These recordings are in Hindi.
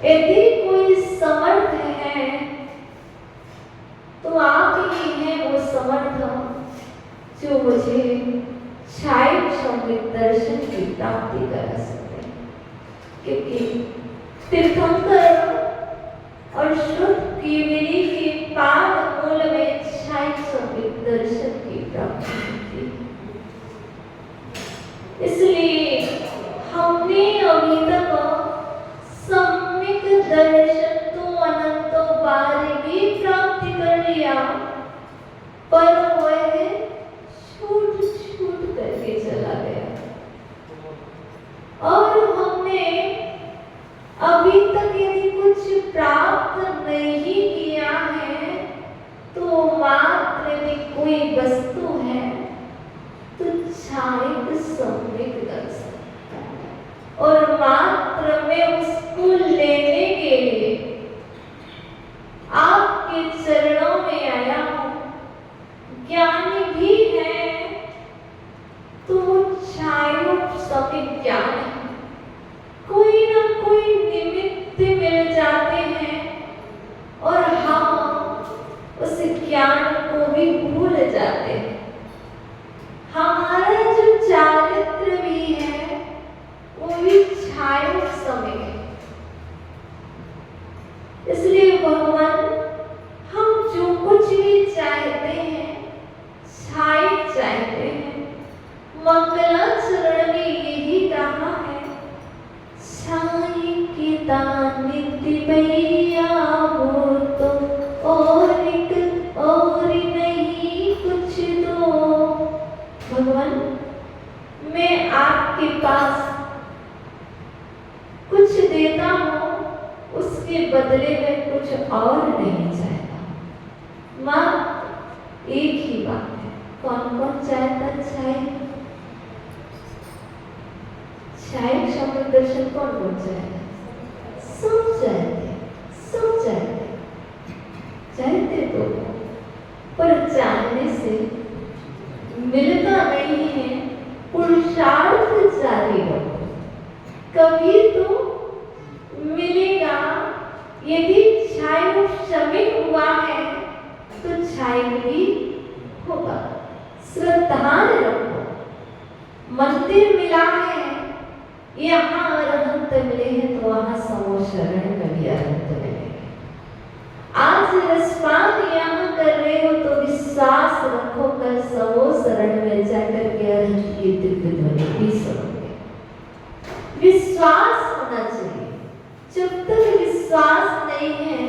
यदि कोई समर्थ है तो आप ही हैं वो समर्थ जो मुझे क्षायक संबित दर्शन की प्राप्ति करा सकते हैं, क्योंकि तीर्थंकर और शुद्ध कीमिनी के पाद मूल में क्षायक संबित दर्शन की प्राप्ति होती है। इसलिए हमने अभी तक सम्यक दर्शन तो अनंतों बार भी प्राप्ति कर लिया, पर वह छूट छूट करके चला गया। और हमने अभी तक यदि कुछ प्राप्त नहीं किया है तो मात्र यदि कोई वस्तु है तो क्षायक सम्यक दर्शन, और मात्र मैं उसको लेने के लिए आपके चरणों में आया हूं। ज्ञानी भी है तो क्षायक सम्यक ज्ञान है, कोई ना कोई निमित्त मिल जाते हैं और हम उस ज्ञान को भी भूल जाते हैं। हमारा जो चारित्र भी है वो भी क्षायक सम्यक है। इसलिए भगवान हम जो कुछ भी चाहते हैं क्षायक चाहते हैं। मंगलाचरण में यही कहा है, छायिकिता नित्य भैया वो तो और नहीं कुछ दो। भगवान मैं आपके पास कुछ देता हूं, उसके बदले में कुछ और नहीं चाहता। माँ एक ही बात है, कौन कौन चाहता क्षायक संबित दर्शन? कौन कौन चाहता? सब चाहते, सब चाहते तो, पर चाहने से मिलता नहीं है। पुरुषार्थ जारी रखो, कभी तो मिलेगा। यदि क्षायक सम्यक हुआ है तो क्षायक भी होगा। श्रद्धा रखो, मंदिर मिला है, यहाँ अरहंत मिले हैं तो वहां समो शरण में भी अरहंत मिलेंगे। आज रसपान यहाँ कर रहे हो तो विश्वास रखो, कल समो शरण में जाकर के अरहंत की दिव्य ध्वनि भी सुनोगे। विश्वास होना चाहिए। जब तक विश्वास नहीं है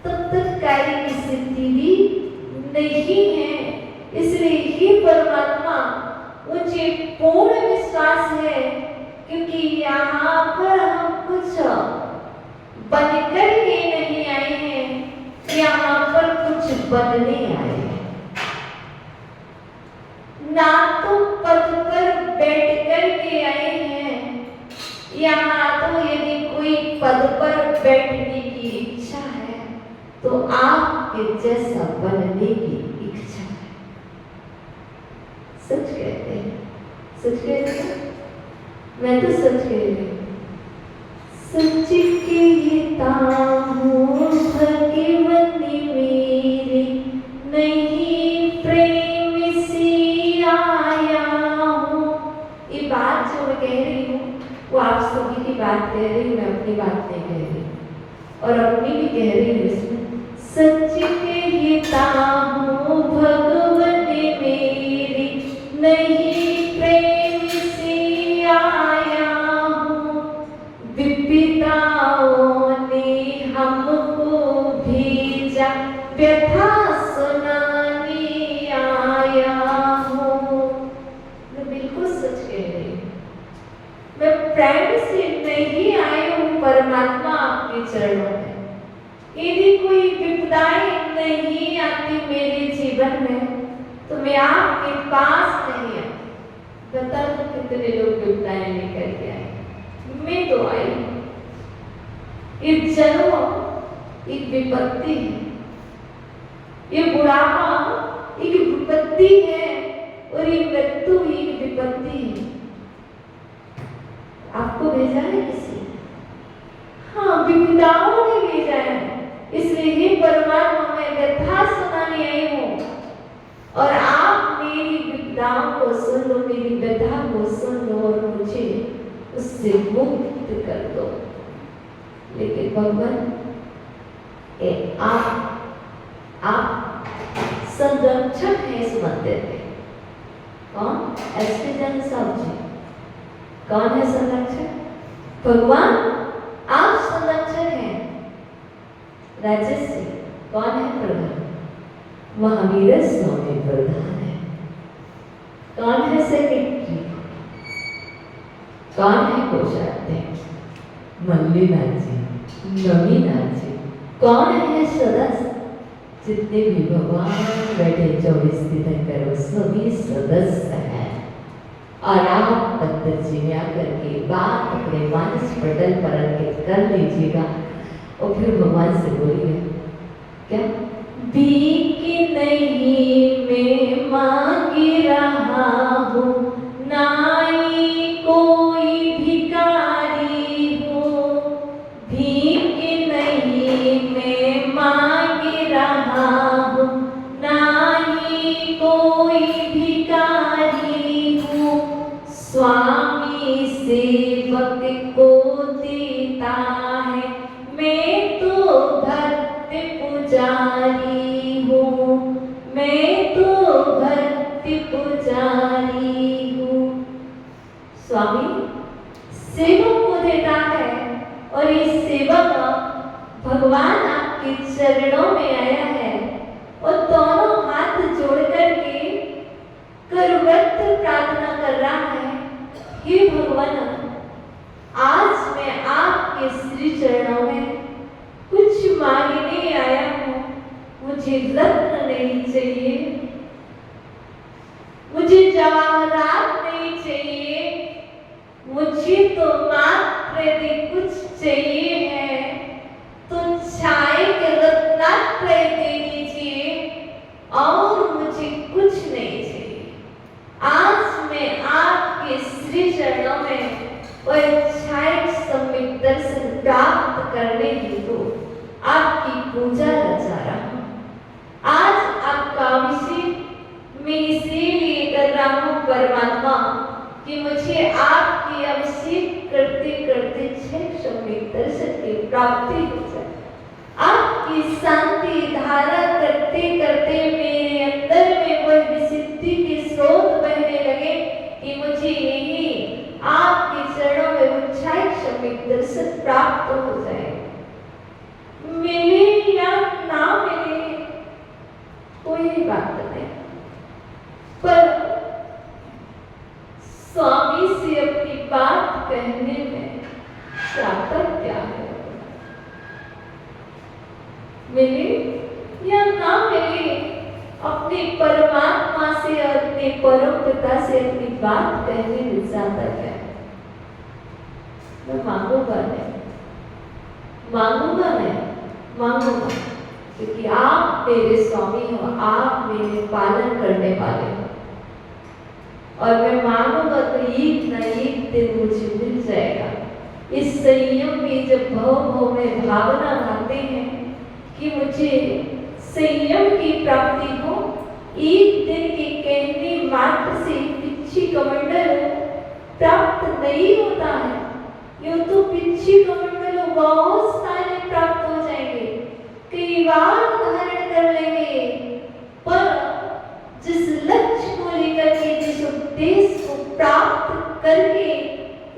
तब तक कार्य की सिद्धि भी नहीं है। इसलिए ही परमात्मा मुझे पूर्ण विश्वास है, क्योंकि यहाँ पर हम कुछ बनकर के नहीं आए हैं, यहाँ पर कुछ बनने आए हैं। ना तो पद पर बैठ कर के आए हैं, यहाँ तो यदि कोई पद पर बैठने की इच्छा है तो आपके जैसा बनने की इच्छा है। सच कहते हैं, सच कहते हैं, मैं तो सच कह रही हूँ। सच कहता हूँ भगवती मेरी, नहीं प्रेम से आया हूँ। ये बात जो मैं कह रही हूँ वो आप सभी की बात कह रही हूँ, मैं अपनी बात नहीं कह रही, और अपनी भी कह रही हूँ। इसमें सच कहता हूँ भगवती मेरी, नहीं प्रेम से आया हूँ। विपदाओं ने हमको भेजा, व्यथा सुनाने आया हूँ। मैं बिल्कुल सच कह रही हूँ। मैं प्रेम से नहीं आई हूँ परमात्मा आपके चरणों में। यदि कोई विपदाएं नहीं आती मेरे जीवन में तो मैं आपके पास नहीं आती। बता दो कितने लोग विपदाएं लेकर के आए। मैं तो आई हूँ। ये जन्म एक विपत्ति है, ये बुढ़ापा एक विपत्ति है, और ये मृत्यु भी एक विपत्ति है। आपको भेजा है किसी? हाँ विपदाओं ने भेजा है, इसलिए हे परमात्मा मैं व्यथा सुनाने आई हूँ और आप मेरी विपदाओं को सुन लो, मेरी व्यथा को सुन लो और मुझे उससे मुक्त कर दो। लेकिन भगवान आप संरक्षक हैं इस मंदिर में। कौन? एसपी जैन साहब जी। कौन है संरक्षक? भगवान आप संरक्षक हैं। राजेश जी कौन है प्रधान? महावीर स्वामी प्रधान है। कौन है सेक्रेटरी? कौन है कोषाध्यक्ष? मल्लीनाथ जी, नवीनाथ जी। कौन है सदस्य? जितने भी भगवान बैठे 24 तीर्थंकर सभी सदस्य हैं। और आप पंडित जी में आकर के बात अपने मानस पटल पर अंकित कर लीजिएगा और फिर भगवान से बोलिए क्या? भीख नहीं मैं मांग रहा हूँ, नाई कोई भिखारी हो। भीख नहीं मैं मांग रहा हूँ, नाई कोई भिखारी हो। स्वामी सेवक को देता है, मैं तो भक्त पुजारी हूँ, मैं तो भक्त पुजारी हूँ। स्वामी सेवक को देता है और ये सेवक भगवान आपके चरणों में आया है और दोनों हाथ जोड़ करके करवत प्रार्थना कर रहा है। हे भगवान, आज मैं आपके श्री चरणों में कुछ मांगने आया हूँ। मुझे रत्न नहीं चाहिए, मुझे जवाहरात नहीं चाहिए, मुझे तो मात्र यदि कुछ चाहिए है तो चाय के रत्नात्रय दे दीजिए और मुझे कुछ नहीं चाहिए। आज मैं आपके श्री चरणों में वह छाय सम्यक दर्शन प्राप्त करने हेतु आपकी पूजा रचा रहा हूँ। आज आपका अभिषेक मैं इसीलिए कर रहा हूँ परमात्मा कि मुझे आपकी अभिषेक करते करते छह सम्यक दर्शन की प्राप्ति हो जाए। आपकी शांति धारा करते करते मेरे अंदर में वह विशुद्धि के स्रोत बहने लगे कि मुझे यही आपके चरणों में उच्चाई सम्यक दर्शन प्राप्त हो जाए। मिले या ना मिले कोई बात नहीं, पर स्वामी से अपनी बात कहने में सार्थक क्या है? मिले या ना मिले, अपने परमात्मा से और अपने परम पिता से अपनी बात कहने में ज्यादा क्या है? मैं मांगूंगा नहीं, क्योंकि आप मेरे स्वामी हो, आप मेरे पालन करने वाले हो और मैं मांगूंगा तो एक न एक दिन मुझे मिल जाएगा। इस संयम में जब भव में भावना आते हैं कि मुझे संयम की प्राप्ति हो, एक दिन के कहने मात्र से पिछी कमंडल प्राप्त नहीं होता है। यूं तो पिछी कमंडल बहुत सारे प्राप्त हो जाएंगे, कई बार धारण कर लेंगे, पर जिस लक्ष्य को लेकर के, जिस उद्देश्य को प्राप्त करके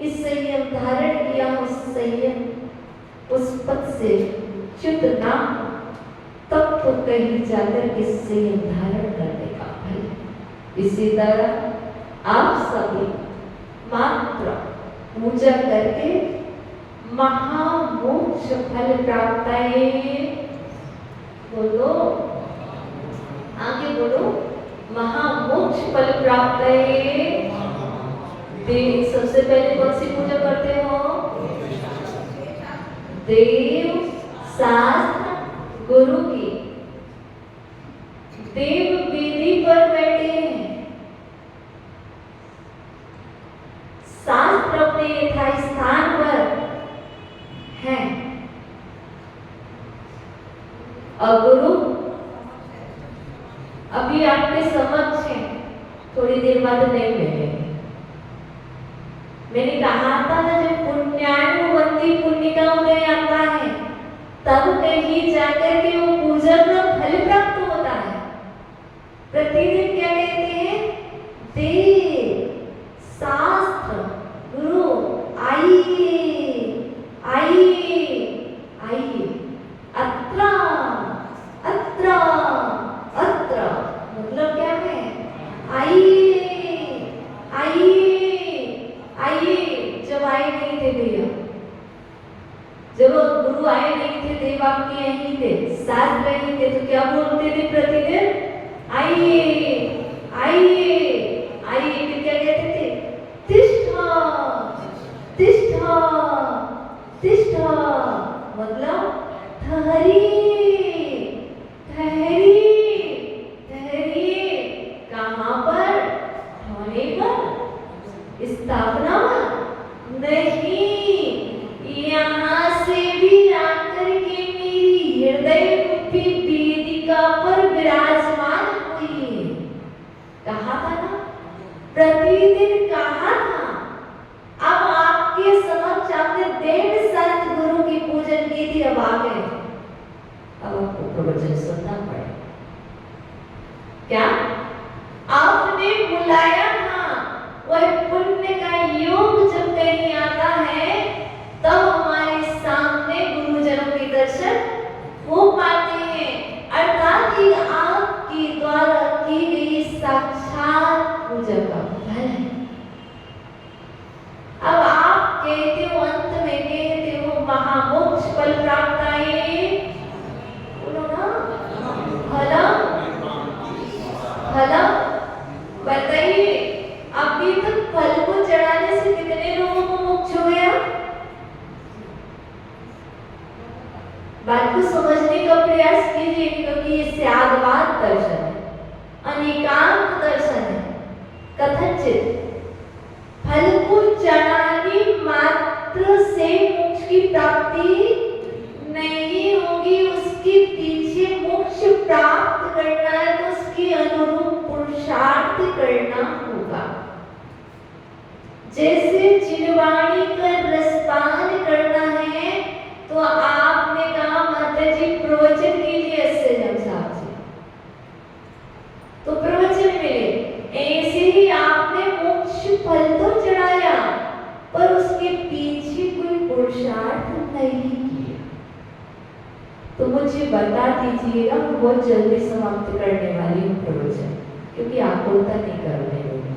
इस संयम धारण किया, उस संयम उस पद से च्युत ना, तब तो कहीं जाकर के संयम धारण करने का फल। इसी तरह आप सभी मात्र पूजा करके महामोक्ष फल प्राप्त है। बोलो, आगे बोलो, महामोक्ष फल प्राप्त है। सबसे पहले कौन सी पूजा करते हो? देव, शास्त्र, गुरु की। देव वेदी पर बैठे हैं, शास्त्र अपने यथास्थान पर है, देर बाद नहीं मिलेंगे। मैंने कहा था ना, जब पुण्यानुबंधी पुण्य का उदय आता है तब कहीं जाकर के वो पूजन का फल प्राप्त होता है। प्रतिदिन क्या कहते हैं? देव, शास्त्र, गुरु आइए आइए आइए, अत्र अत्र अत्र, मतलब क्या है? आइए आइए आइए। जब आए नहीं थे भैया, जब गुरु आए नहीं थे, देव आपके यहीं थे, साथ नहीं थे, तो क्या बोलते थे प्रतिदिन? आइए आइए आइए। फिर क्या कहते थे? तिष्ठा तिष्ठा तिष्ठा, मतलब ठहरिए ठहरिए ठहरिए। कहाँ पर? होने पर, स्थापना नहीं, यहाँ से भी आकर के मेरी हृदय रूपी वेदिका पर विराजमान हुई। कहा था ना, प्रतिदिन कहा था। अब आपके समक्ष आपने 1.5 साल गुरु की पूजन की थी, अब आ गए, अब आपको प्रवचन सुनना पड़े। क्या आपने बुलाया था? वह पुण्य का योग जब कहीं आता है तब हमारे सामने गुरुजनों के दर्शन हो पाते हैं, अर्थात ये आपके द्वारा की गई साक्षात पूजा का फल है। अब आप कहते हो, अंत में कहते हो महामोक्ष फल प्राप्त आए, बोलो ना, फलम फलम। बताइए, अभी तक फल को चढ़ाने से कितने लोगों को मोक्ष हो गया? बात को समझने का प्रयास कीजिए, क्योंकि ये स्यादवाद दर्शन है, अनेकांत दर्शन है। कथनचित फल को चढ़ाने मात्र से मोक्ष की प्राप्ति नहीं होगी, उसके पीछे मोक्ष प्राप्त करना है तो उसके अनुरूप पुरुषार्थ करना होगा। जैसे चिरवाणी का रसपान करना है, तो आपने कहा माता जी प्रवचन कीजिए ऐसे जब साहब जी, तो प्रवचन मिले। ऐसे ही आपने मोक्ष फल तो चढ़ाया, पर उसके पीछे कोई पुरुषार्थ नहीं किया। तो मुझे बता दीजिएगा, मैं बहुत जल्दी समाप्त करने वाली हूँ प्रवचन, क्योंकि आकुलता नहीं करने दूंगी।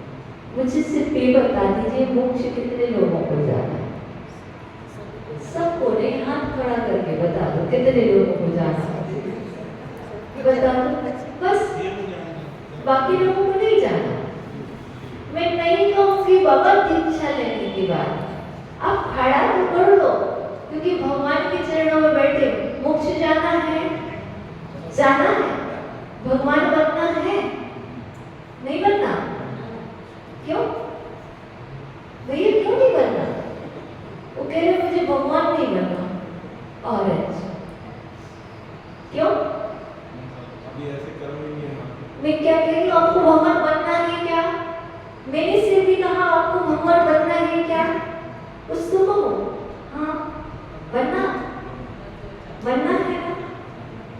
मुझे सिर्फ ये बता दीजिए, मोक्ष कितने लोगों को जाना है? सबको नहीं, हाथ खड़ा करके बता दो कितने लोगों को जाना है, बता दो बस। बाकी लोगों को नहीं जाना। मैं नहीं कहूँगी बाबा दीक्षा लेने के बाद आप खड़ा तो कर लो, क्योंकि भगवान के चरणों में बैठे, मोक्ष जाना है, जाना है, भगवान बनना है, नहीं बनना? क्यों भैया, क्यों नहीं बनना? वो कह रहे मुझे भगवान नहीं बनना। और क्यों? अभी ऐसे कर्म नहीं है। मैं क्या कह रही हूँ, आपको भगवान बनना है क्या? मैंने से भी कहा आपको भगवान बनना है क्या? कुछ तो कहो। हाँ, बनना बनना है ना?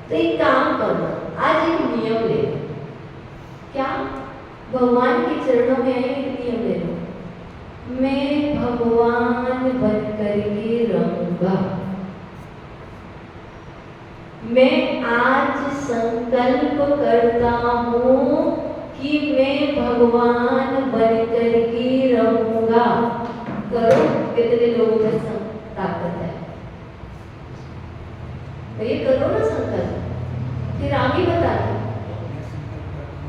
तो एक काम करो, आज एक नियम ले लो। क्या? भगवान के चरणों में आए, एक नियम ले लो, मैं भगवान बन करके रहूंगा। मैं आज संकल्प करता हूँ कि मैं भगवान बन करके रहूंगा। करो, कितने लोगों में ताकत है? ये करो ना संकल्प, फिर आगे बता दो।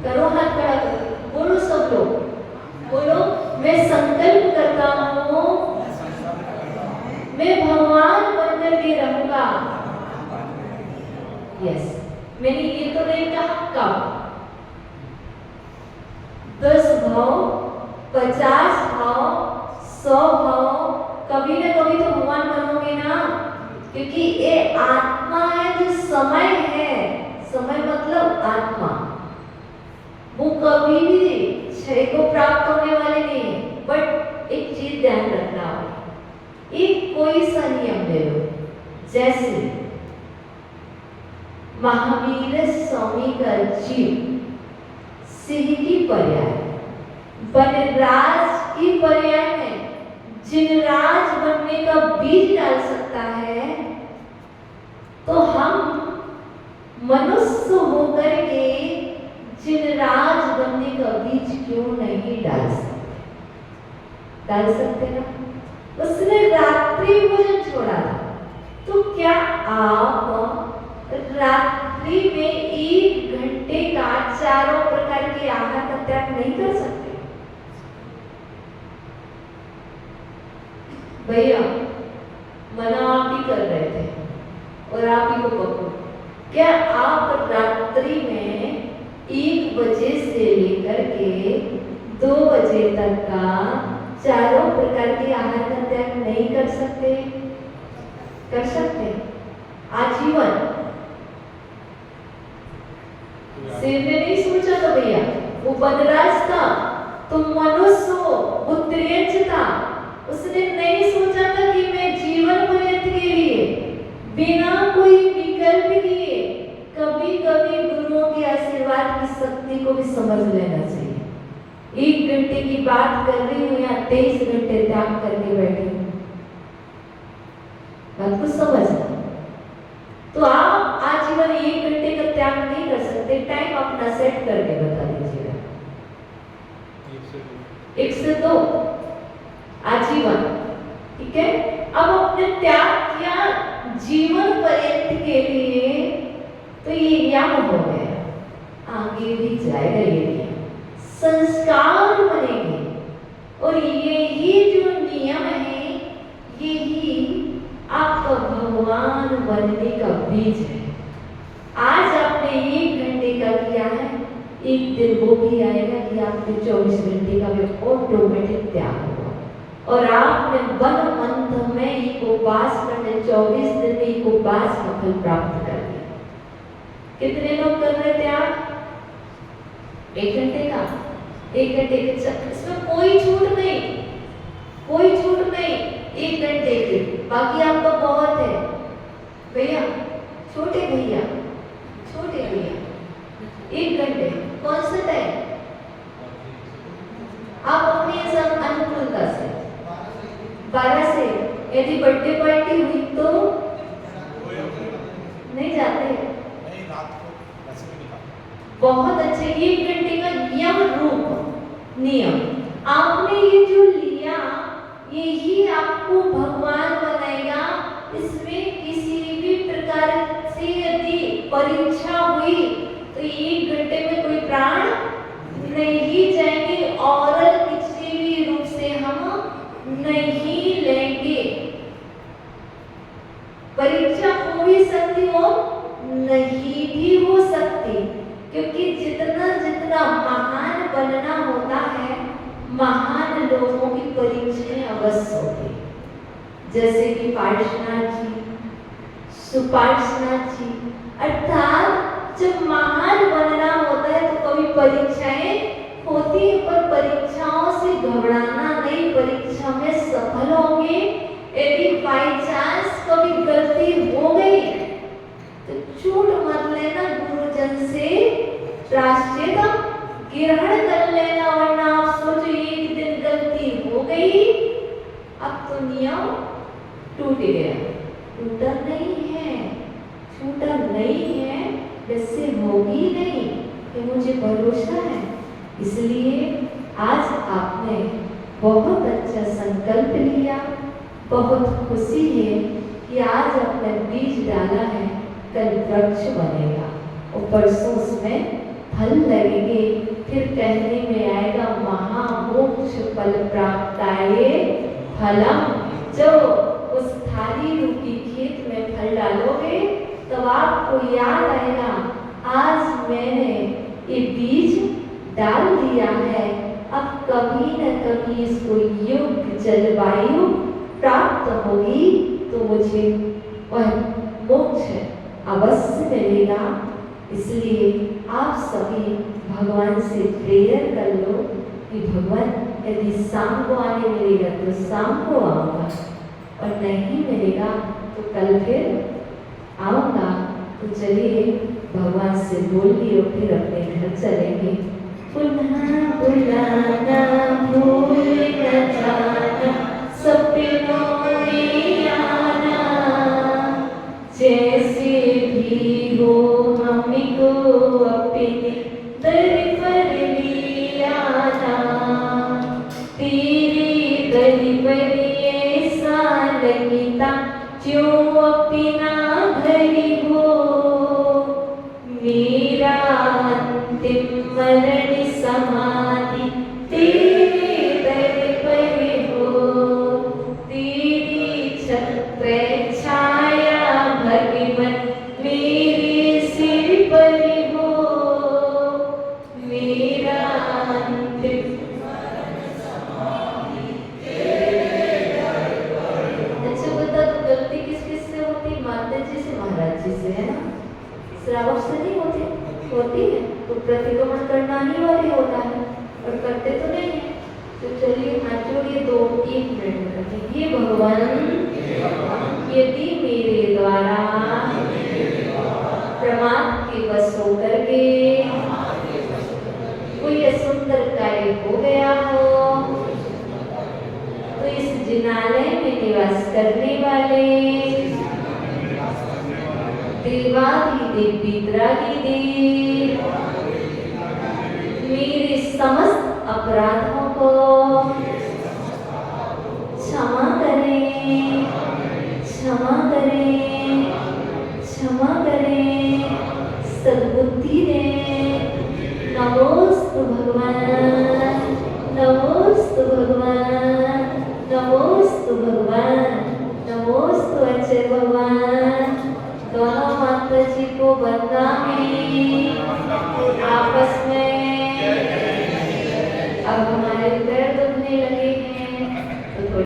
करो, हाथ खड़ा करो, बोलो सब लोग, बोलो मैं संकल्प करता हूँ मैं भगवान बनकर के रहूंगा। यस, मैंने ये तो नहीं कहा कब, 10 भाव, 50 भाव, 100 भाव, कभी ना कभी तो भगवान बनोगे ना, क्योंकि ये आत्मा है, जो समय है, समय मतलब आत्मा, वो कभी भी क्षय को प्राप्त होने वाले नहीं है। बट एक चीज ध्यान रखना होगा, एक कोई सा नियम ले लो, जैसे महावीर स्वामी का जीव सिंह की पर्याय, वनराज की पर्याय में जिनराज बनने का बीज डाल सकता है, तो हम मनुष्य होकर के जिनराज बनने का बीज क्यों नहीं डाल सकते? डाल सकते ना? उसने रात्रि भोजन छोड़ा था, तो क्या आप रात्रि में 1 घंटे का चारों प्रकार के आहार का त्याग नहीं कर सकते? भैया मना आप ही कर रहे थे और आप ही को पकड़ो। क्या आप रात्रि में 1 बजे से लेकर के 2 बजे तक का चारों प्रकार के आहार का त्याग नहीं कर सकते? कर सकते आजीवन। शेर ने नहीं सोचा था भैया, वो वनराज था, तुम मनुष्य हो, वो त्रियंच था, उसने नहीं सोचा था कि मैं जीवन पर्यंत के लिए बिना कोई विकल्प किए कभी कभी गुरुओं के आशीर्वाद की शक्ति को भी समझ लेना चाहिए। 1 घंटे की बात कर रही हूँ या 23 घंटे त्याग करके बैठी हूँ, बात को समझना। तो आप आजीवन 1 घंटे का त्याग नहीं कर सकते, टाइम अपना सेट करके बता दीजिएगा। 1 से 2 आजीवन, ठीक है। अब अपने त्याग किया जीवन पर्यंत के लिए, तो ये यम हो गया, आगे भी जाएगा ये नियम, संस्कार बनेंगे, और यही जो नियम है यही आपका भगवान बनने का बीज है। आज आपने 1 घंटे का किया है, एक दिन वो भी आएगा कि आपने 24 घंटे का भी ऑटोमेटिक त्याग होगा, और आपने 1 मंथ में उपवास करने 24 दिन में उपवास का फल प्राप्त कर लिया। कितने लोग कर रहे थे आप? 1 घंटे का, 1 घंटे के चक्कर, इसमें कोई छूट नहीं, कोई छूट नहीं 1 घंटे की, बाकी आपका बहुत है भैया। छोटे भैया, छोटे भैया 1 घंटे कौन सा टाइम आप अपने सब अनुकूलता से 12 से, यदि बर्थडे पार्टी हुई तो नहीं जाते, बहुत अच्छे। 1 घंटे का यम रूप नियम आपने ये जो लिया, यही आपको भगवान बनाएगा। इसमें किसी भी प्रकार से यदि परीक्षा हुई तो 1 घंटे में कोई प्राण नहीं जाएंगे, औरल किसी भी रूप से हम नहीं लेंगे। परीक्षा हो भी सकती हो, नहीं भी हो सकती, क्योंकि जितना जितना महान बनना होता है, महान लोगों की परीक्षाएं अवश्य होती, जैसे कि पार्श्वनाथ जी, सुपार्श्वनाथ जी। अर्थात जब महान बनना होता है तो कभी परीक्षाएं होती है, पर परीक्षाओं से घबराना नहीं, परीक्षा में सफल होंगे। यदि बाई चांस कभी गलती हो गई तो छूट मत लेना, गुरुजन से प्रायश्चित ग्रहण कर लेना, वरना आप सोचो 1 दिन गलती हो गई, अब तो नियम टूट गया। टूटा नहीं है, छूटा नहीं है, वैसे होगी नहीं, ये मुझे भरोसा है। इसलिए आज आपने बहुत अच्छा संकल्प लिया, बहुत खुशी है कि आज आपने बीज डाला है, कल वृक्ष बनेगा और परसों उसमें फल लगेंगे, फिर कहने में आएगा महामोक्ष फल प्राप्ताये फलम। जो उस थाली रूपी खेत में फल डालोगे तब आपको याद आएगा, आज मैंने ये बीज डाल दिया है, अब कभी न कभी इसको योग्य जलवायु प्राप्त होगी तो मुझे वह मोक्ष अवश्य मिलेगा। इसलिए आप सभी भगवान से प्रेयर कर लो कि भगवान यदि शाम को आने मिलेगा तो शाम को आऊँगा, और नहीं मिलेगा तो कल फिर आऊँगा। तो चलिए भगवान से बोल लियो, फिर अपने घर चलेंगे। पुनः बुलाना भूल न जाना, सपनों में आना, जैसे भी हो हमको अपने दर पर ले आना। तेरे दर पर ऐसा लगता जो अपना घर हो, मेरा अंतिम मरण समाधि तेरे दर पर हो। तेरी छत्र छाया भगवन मेरे सिर पर हो, मेरा अंतिम मरण समाधि तेरे दर पर हो। अच्छा बता, तो गलती किस किस से होती? माता जी से, महाराज जी से, है ना? श्रावक से नहीं होती? होती है तो प्रतिक्रमण करना ही वाले होता है, और करते तो नहीं है। तो चलिए हाथ जोड़िए, 2-1 मिनट करते हैं। हे भगवान, यदि मेरे द्वारा प्रमाद के वश होकर के कोई असुंदर कार्य हो गया हो, तो इस जिनालय में निवास करने वाले देवाधिदेव पितराधिदेव मेरे समस्त अपराधों को क्षमा करें, क्षमा करें, क्षमा करें, सद्बुद्धि दें। नमोस्तु भगवान, नमोस्तु भगवान, नमोस्तु भगवान, नमोस्तु अक्षय भगवान। दोनों माता जी को वंदना में